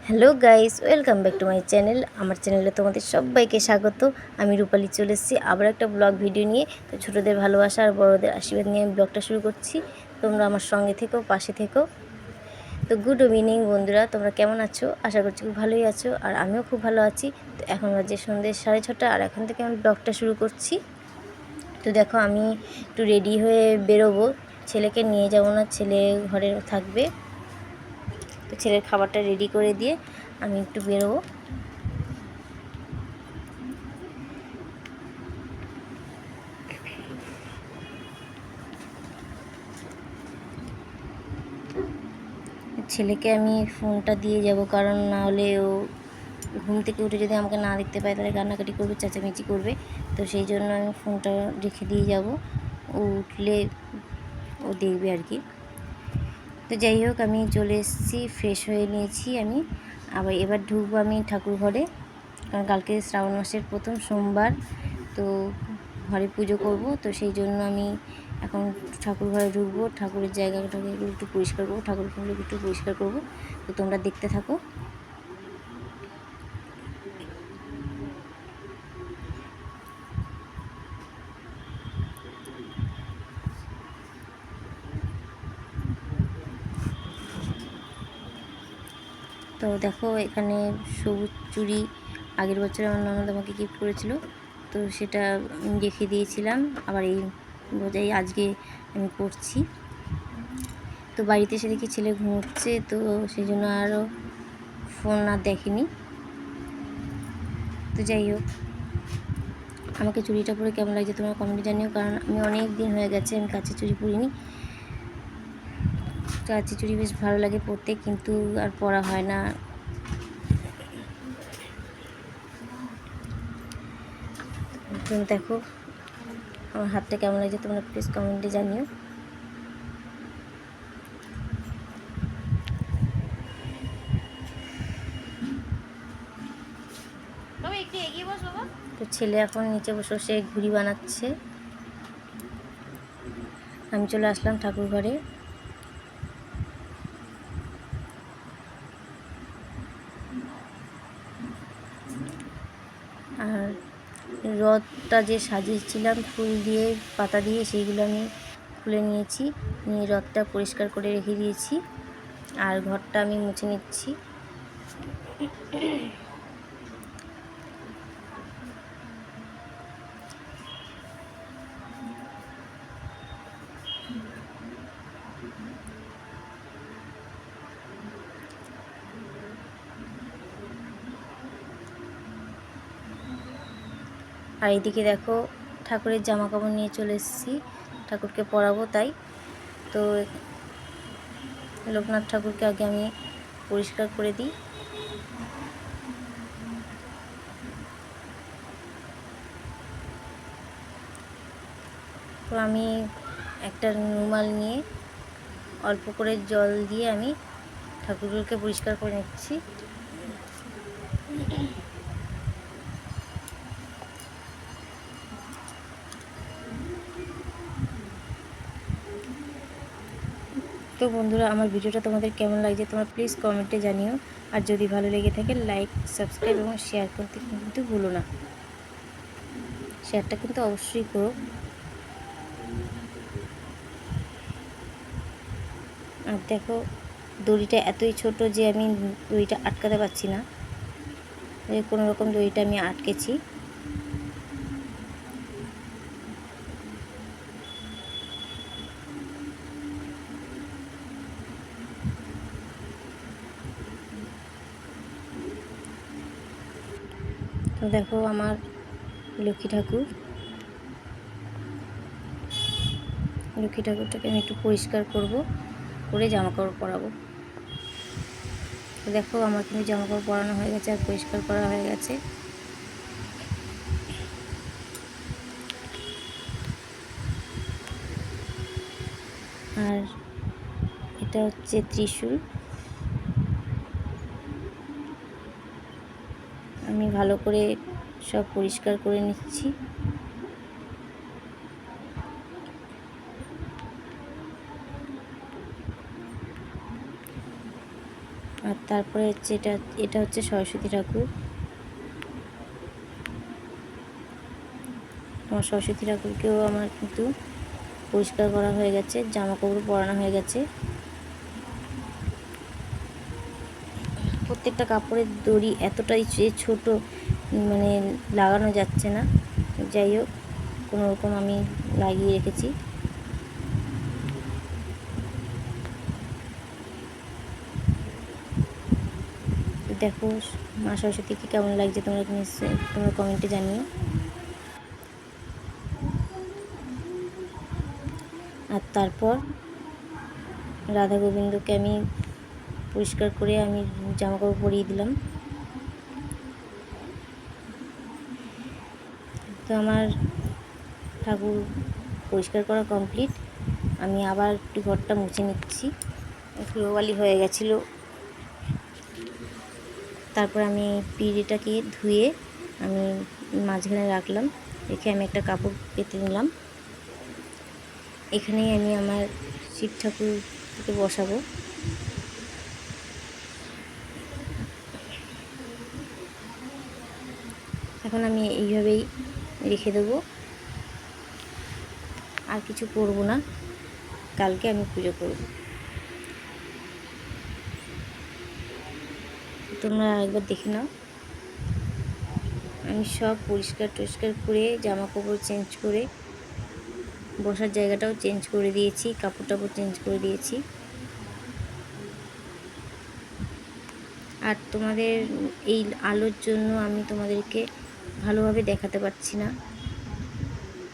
Hello guys, welcome back to my channel. আমার চ্যানেলে তোমাদের সবাইকে স্বাগত। আমি রূপালী চলে এসেছি আবার একটা ব্লগ ভিডিও নিয়ে। তো ছোটোদের ভালোবাসা আর বড়োদের আশীর্বাদ নিয়ে আমি ব্লগটা শুরু করছি। তোমরা আমার সঙ্গে থেকো, পাশে থেকো। তো গুড ইভিনিং বন্ধুরা, তোমরা কেমন আছো? আশা করছি খুব ভালোই আছো, আর আমিও খুব ভালো আছি। তো এখন বাজে সন্ধ্যে 6:30, আর এখন থেকে আমি ব্লগটা শুরু করছি। তো দেখো, আমি একটু রেডি হয়ে বেরোবো। ছেলেকে নিয়ে যাবো না, ছেলে ঘরে থাকবে। তো ছেলের খাবারটা রেডি করে দিয়ে আমি একটু বেরোবো। ছেলেকে আমি ফোনটা দিয়ে যাব, কারণ না হলে ও ঘুম থেকে উঠে যদি আমাকে না দেখতে পায় তাহলে কান্নাকাটি করবে, চেঁচামেচি করবে। তো সেই জন্য আমি ফোনটা রেখে দিয়ে যাব, ও উঠলে ও দেখবে আর কি। তো যাই হোক, আমি চলে এসেছি, ফ্রেশ হয়ে নিয়েছি আমি। আবার এবার ঢুকবো আমি ঠাকুর ঘরে, কারণ কালকে শ্রাবণ মাসের প্রথম সোমবার। তো ঘরে পুজো করব, তো সেই জন্য আমি এখন ঠাকুর ঘরে ঢুকবো। ঠাকুরের জায়গাটাকে একটু পরিষ্কার করবো, ঠাকুরগুলো একটু পরিষ্কার করবো। তো তোমরা দেখতে থাকো। তো দেখো, এখানে সবুজ চুড়ি আগের বছর আমার ননদ আমাকে গিফট করেছিল, তো সেটা আমি রেখে দিয়েছিলাম। আবার এই বোঝাই আজকে আমি পরছি। তো বাড়িতে এসে দেখি ছেলে ঘুমোচ্ছে, তো সেই জন্য আরও ফোন আর দেখেনি। তো যাই হোক, আমাকে চুড়িটা পরে কেমন লাগছে তোমরা কমেন্টে জানিও, কারণ আমি অনেক দিন হয়ে গেছে আমি কাচের চুড়ি পরিনি। কাচের চুড়ি বেশ ভালো লাগে পরতে, কিন্তু আর পরা হয় না। তুমি দেখো আমার হাতটা কেমন লাগছে তোমরা প্লিজ কমেন্টে জানিও। তো ছেলে এখন নিচে বসে বসে ঘুড়ি বানাচ্ছে। আমি চলে আসলাম ঠাকুর ঘরে। আর রথটা যে সাজিয়েছিলাম ফুল দিয়ে, পাতা দিয়ে, সেইগুলো আমি খুলে নিয়েছি, নিয়ে রথটা পরিষ্কার করে রেখে দিয়েছি। আর ঘরটা আমি মুছে নিচ্ছি। আর এইদিকে দেখো, ঠাকুরের জামা কাপড় নিয়ে চলে এসেছি, ঠাকুরকে পরাবো তাই। তো লোকনাথ ঠাকুরকে আগে আমি পরিষ্কার করে দিই। তো আমি একটা রুমাল নিয়ে অল্প করে জল দিয়ে আমি ঠাকুরগুলোকে পরিষ্কার করে নিচ্ছি। তো বন্ধুরা, আমার ভিডিওটা তোমাদের কেমন লাগছে তোমরা প্লিজ কমেন্টে জানিও। আর যদি ভালো লেগে থাকে লাইক, সাবস্ক্রাইব এবং শেয়ার করতে কিন্তু ভুলো না। শেয়ারটা কিন্তু অবশ্যই করো। আর দেখো, দড়িটা এতই ছোট যে আমি দড়িটা আটকাতে পারছি না, কোনো রকম দড়িটা আমি আটকেছি। তো দেখো, আমার লক্ষ্মী ঠাকুরটাকে আমি একটু পরিষ্কার করব, করে জামাকাপড় পরাবো। তো দেখো, আমার কিন্তু জামাকাপড় পরানো হয়ে গেছে আর পরিষ্কার করা হয়ে গেছে। আর এটা হচ্ছে ত্রিশূল। আমি ভালো করে সব পরিষ্কার করে নিচ্ছি। আর তারপরে হচ্ছে এটা হচ্ছে সরস্বতী ঠাকুর। আমার সরস্বতী ঠাকুরকেও আমার কিন্তু পরিষ্কার করা হয়ে গেছে, জামা কাপড় পরানো হয়ে গেছে। প্রত্যেকটা কাপড়ের দড়ি এতটাই ছোট, মানে লাগানো যাচ্ছে না। যাই হোক, কোনো রকম আমি লাগিয়ে রেখেছি। দেখো মা সরস্বতীকে কেমন লাগছে তোমরা কমেন্টে জানিও। আর তারপর রাধা গোবিন্দকে আমি পরিষ্কার করে আমি জামা কাপড় পরিয়ে দিলাম। তো আমার ঠাকুর পরিষ্কার করা কমপ্লিট। আমি আবার একটু ঘরটা মুছে নিচ্ছি, ধুলোবালি হয়ে গেছিলো। তারপর আমি পিঁড়িটাকে ধুয়ে আমি মাঝখানে রাখলাম, রেখে আমি একটা কাপড় পেতে নিলাম। এখানেই আমি আমার শিব ঠাকুরকে বসাবো। এখন আমি এইভাবেই রেখে দেবো, আর কিছু করব না। কালকে আমি পুজো করব। তোমরা একবার দেখে নাও। আমি সব পরিষ্কার টরিষ্কার করে জামা কাপড় চেঞ্জ করে বসার জায়গাটাও চেঞ্জ করে দিয়েছি, কাপড় টাপড় চেঞ্জ করে দিয়েছি। আর তোমাদের এই আলোর জন্য আমি তোমাদেরকে ভালোভাবে দেখাতে পারছি না,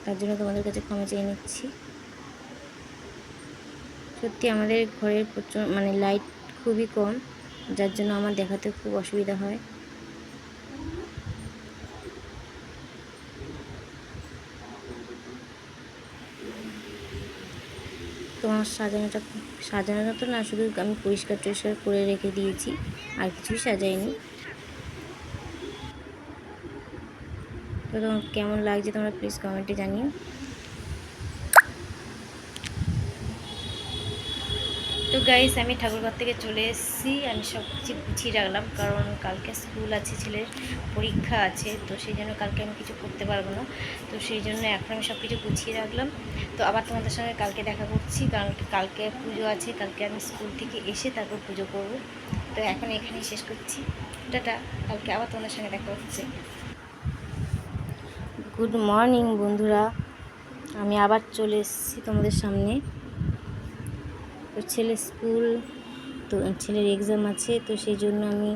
তার জন্য তোমাদের কাছে ক্ষমা চেয়ে নিচ্ছি। সত্যি আমাদের ঘরের মানে লাইট খুবই কম, যার জন্য আমার দেখাতে খুব অসুবিধা হয়। তোমার সাজানোটা তো না, শুধু আমি পরিষ্কার টরিষ্কার করে রেখে দিয়েছি, আর কিছুই সাজাইনি। তো তোমার কেমন লাগছে তোমরা প্লিজ কমেন্টে জানিও। তো গাইস, আমি ঠাকুরঘর থেকে চলে এসেছি। আমি সব কিছু গুছিয়ে রাখলাম, কারণ কালকে স্কুল আছে, ছেলের পরীক্ষা আছে, তো সেই জন্য কালকে আমি কিছু করতে পারবো না। তো সেই জন্য এখন আমি সব কিছু গুছিয়ে রাখলাম। তো আবার তোমাদের সঙ্গে কালকে দেখা করছি, কারণ কালকে পুজো আছে। কালকে আমি স্কুল থেকে এসে তারপর পুজো করব। তো এখন এখানেই শেষ করছি, টাটা। কালকে আবার তোমাদের সঙ্গে দেখা হচ্ছে। গুড মর্নিং বন্ধুরা, আমি আবার চলে এসেছি তোমাদের সামনে। তো ছেলের স্কুল, তো ছেলের এক্সাম আছে, তো সেই জন্য আমি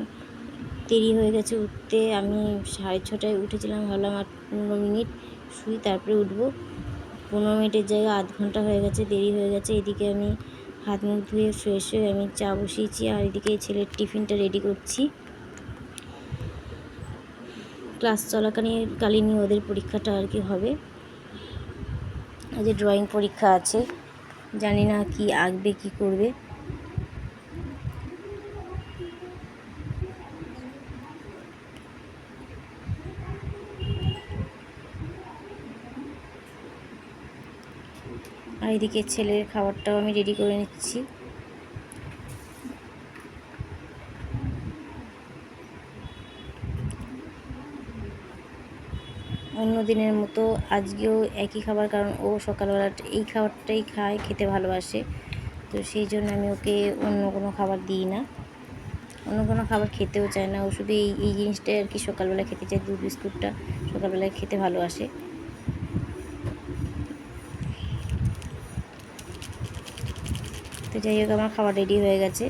দেরি হয়ে গেছে উঠতে। আমি 6:30টায় উঠেছিলাম, ভাবলাম আর 15 মিনিট শুই তারপরে উঠবো। 15 মিনিটের জায়গায় আধ ঘন্টা হয়ে গেছে, দেরি হয়ে গেছে। এদিকে আমি হাত মুখ ধুয়ে ফ্রেশ হয়ে আমি চা বসিয়েছি, আর এদিকে ছেলের টিফিনটা রেডি করছি। ক্লাস চলাকালীনই ওদের পরীক্ষাটা আর কি হবে। আজ ড্রয়িং পরীক্ষা আছে, জানি না কি আঁকবে কি করবে। আর এদিকে ছেলের খাবারটাও আমি রেডি করে নিচ্ছি। অন্য দিনের মতো আজকেও একই খাবার, কারণ ও সকালবেলা এই খাবারটাই খেতে ভালোবাসে। তো সেই জন্য আমি ওকে অন্য কোনো খাবার দিই না, অন্য কোনো খাবার খেতেও চায় না। ও শুধু এই জিনিসটাই আর কি সকালবেলা খেতে চায়, দুধ বিস্কুটটা সকালবেলায় খেতে ভালোবাসে। তো যাই হোক, আমার খাবার রেডি হয়ে গেছে।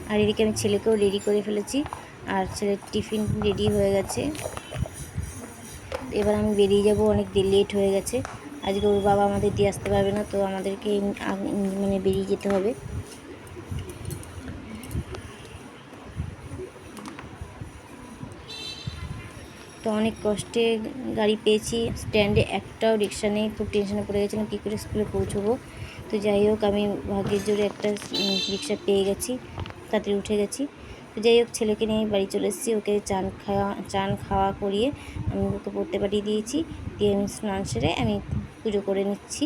আর এদিকে আমি ছেলেকেও রেডি করে ফেলেছি, আর ছেলের টিফিন রেডি হয়ে গেছে। এবার আমি বেরিয়ে যাব, অনেক লেট হয়ে গেছে। আজকে ওর বাবা আমাদের দিয়ে আসতে পারবে না, তো আমাদেরকে মানে বেরিয়ে যেতে হবে। তো অনেক কষ্টে গাড়ি পেয়েছি, স্ট্যান্ডে একটাও রিক্সা নেই। খুব টেনশনে পড়ে গেছিলাম কী করে স্কুলে পৌঁছবো। তো যাই হোক, আমি ভাগ্যের জোরে একটা রিক্সা পেয়ে গেছি, তাড়াতাড়ি উঠে গেছি। তো যাই হোক, ছেলেকে নিয়ে বাড়ি চলে এসেছি। ওকে চান খাওয়া করিয়ে আমি ওকে পড়তে পাঠিয়ে দিয়েছি, দিয়ে আমি স্নান সেরে আমি পুজো করে নিচ্ছি।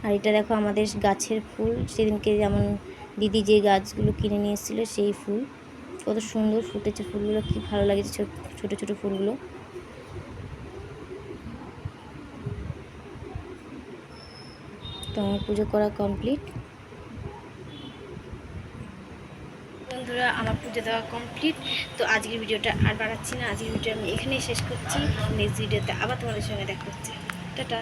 আর এটা দেখো আমাদের গাছের ফুল, সেদিনকে যেমন দিদি যে গাছগুলো কিনে নিয়ে এসেছিলো সেই ফুল। কত সুন্দর ফুটেছে ফুলগুলো, কি ভালো লাগছে ছোট ছোট ফুলগুলো। তো আমার পুজো করা কমপ্লিট। বন্ধুরা আমার পুজো দেওয়া কমপ্লিট। তো আজকের ভিডিওটা আর বাড়াচ্ছি না, আজকের ভিডিও আমি এখানেই শেষ করছি। নেক্সট ভিডিওতে আবার তোমাদের সঙ্গে দেখা হচ্ছে। টাটা।